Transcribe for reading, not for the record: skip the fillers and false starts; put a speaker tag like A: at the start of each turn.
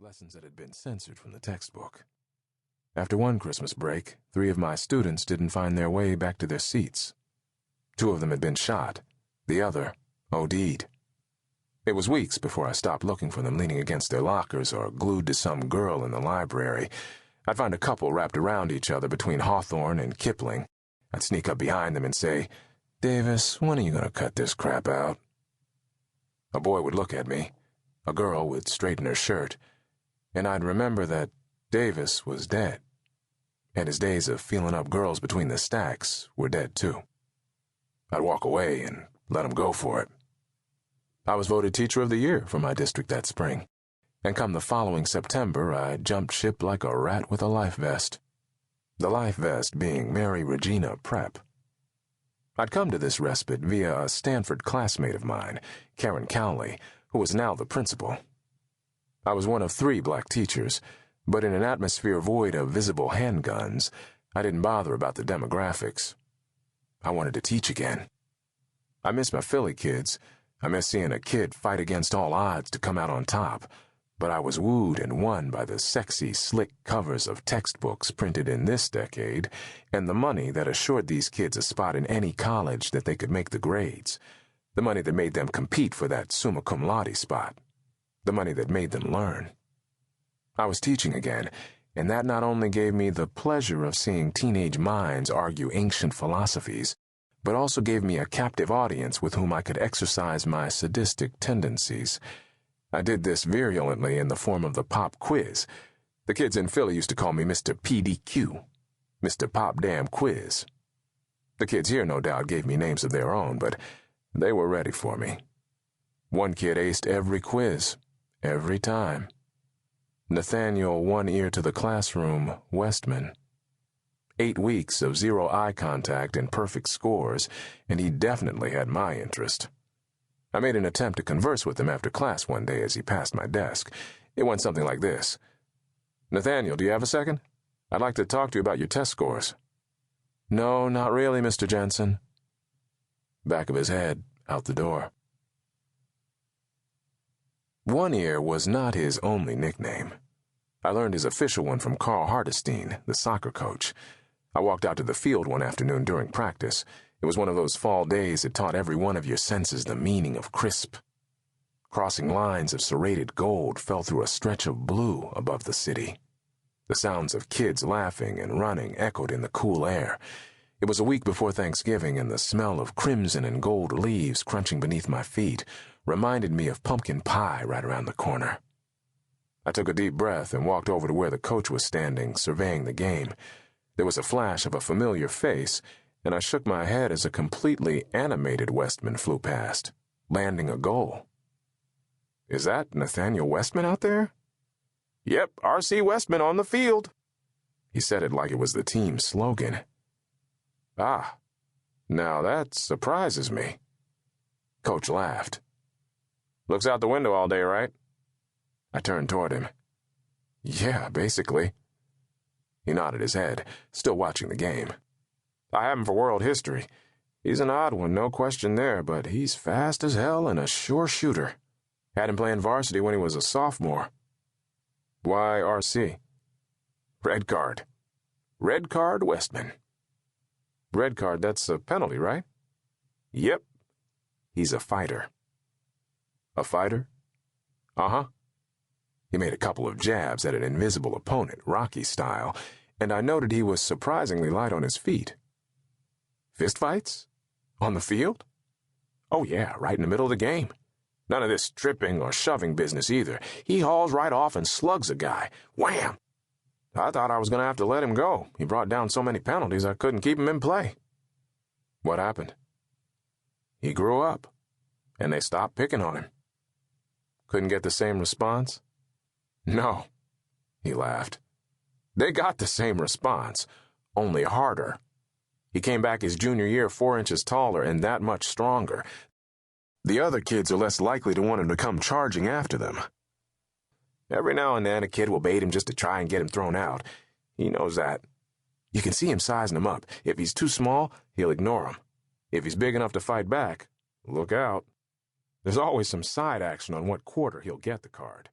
A: lessons that had been censored from the textbook. After one Christmas break, 3 of my students didn't find their way back to their seats. 2 of them had been shot. The other OD'd. It was weeks before I stopped looking for them leaning against their lockers or glued to some girl in the library. I'd find a couple wrapped around each other between Hawthorne and Kipling. I'd sneak up behind them and say, "Davis, when are you going to cut this crap out?" A boy would look at me. A girl would straighten her shirt. And I'd remember that Davis was dead. And his days of feeling up girls between the stacks were dead too. I'd walk away and let him go for it. I was voted Teacher of the Year for my district that spring. And come the following September, I jumped ship like a rat with a life vest. The life vest being Mary Regina Prep. I'd come to this respite via a Stanford classmate of mine, Karen Cowley, who was now the principal. I was one of 3 black teachers, but in an atmosphere void of visible handguns, I didn't bother about the demographics. I wanted to teach again. I miss my Philly kids. I miss seeing a kid fight against all odds to come out on top, but I was wooed and won by the sexy, slick covers of textbooks printed in this decade and the money that assured these kids a spot in any college that they could make the grades, the money that made them compete for that summa cum laude spot, the money that made them learn. I was teaching again, and that not only gave me the pleasure of seeing teenage minds argue ancient philosophies, but also gave me a captive audience with whom I could exercise my sadistic tendencies. I did this virulently in the form of the pop quiz. The kids in Philly used to call me Mr. PDQ, Mr. Pop Damn Quiz. The kids here no doubt gave me names of their own, but they were ready for me. One kid aced every quiz, every time. Nathaniel One Ear to the Classroom Westman. 8 weeks of 0 eye contact and perfect scores, and he definitely had my interest. I made an attempt to converse with him after class one day as he passed my desk. It went something like this. "Nathaniel, do you have a second? I'd like to talk to you about your test scores." "No, not really, Mr. Jensen." Back of his head, out the door. One Ear was not his only nickname. I learned his official one from Carl Hardestein, the soccer coach. I walked out to the field one afternoon during practice. It was one of those fall days that taught every one of your senses the meaning of crisp. Crossing lines of serrated gold fell through a stretch of blue above the city. The sounds of kids laughing and running echoed in the cool air. It was a week before Thanksgiving, and the smell of crimson and gold leaves crunching beneath my feet reminded me of pumpkin pie right around the corner. I took a deep breath and walked over to where the coach was standing, surveying the game. There was a flash of a familiar face, and I shook my head as a completely animated Westman flew past, landing a goal. "Is that Nathaniel Westman out there?" "Yep, R.C. Westman on the field." He said it like it was the team's slogan. "Ah, now that surprises me." Coach laughed. "Looks out the window all day, right?" I turned toward him. "Yeah, basically." He nodded his head, still watching the game. "I have him for world history. He's an odd one, no question there, but he's fast as hell and a sure shooter. Had him playing varsity when he was a sophomore." "Why RC?" "Red card. Red card Westman." "Red card, that's a penalty, right?" "Yep." "He's a fighter." "A fighter?" "Uh-huh." He made a couple of jabs at an invisible opponent, Rocky style, and I noted he was surprisingly light on his feet. "Fistfights? On the field?" "Oh yeah, right in the middle of the game. None of this tripping or shoving business either. He hauls right off and slugs a guy. Wham! I thought I was going to have to let him go. He brought down so many penalties I couldn't keep him in play." "What happened?" "He grew up, and they stopped picking on him." "Couldn't get the same response?" "No," he laughed. "They got the same response, only harder. He came back his junior year 4 inches taller and that much stronger. The other kids are less likely to want him to come charging after them. Every now and then a kid will bait him just to try and get him thrown out. He knows that. You can see him sizing him up. If he's too small, he'll ignore him. If he's big enough to fight back, look out. There's always some side action on what quarter he'll get the card.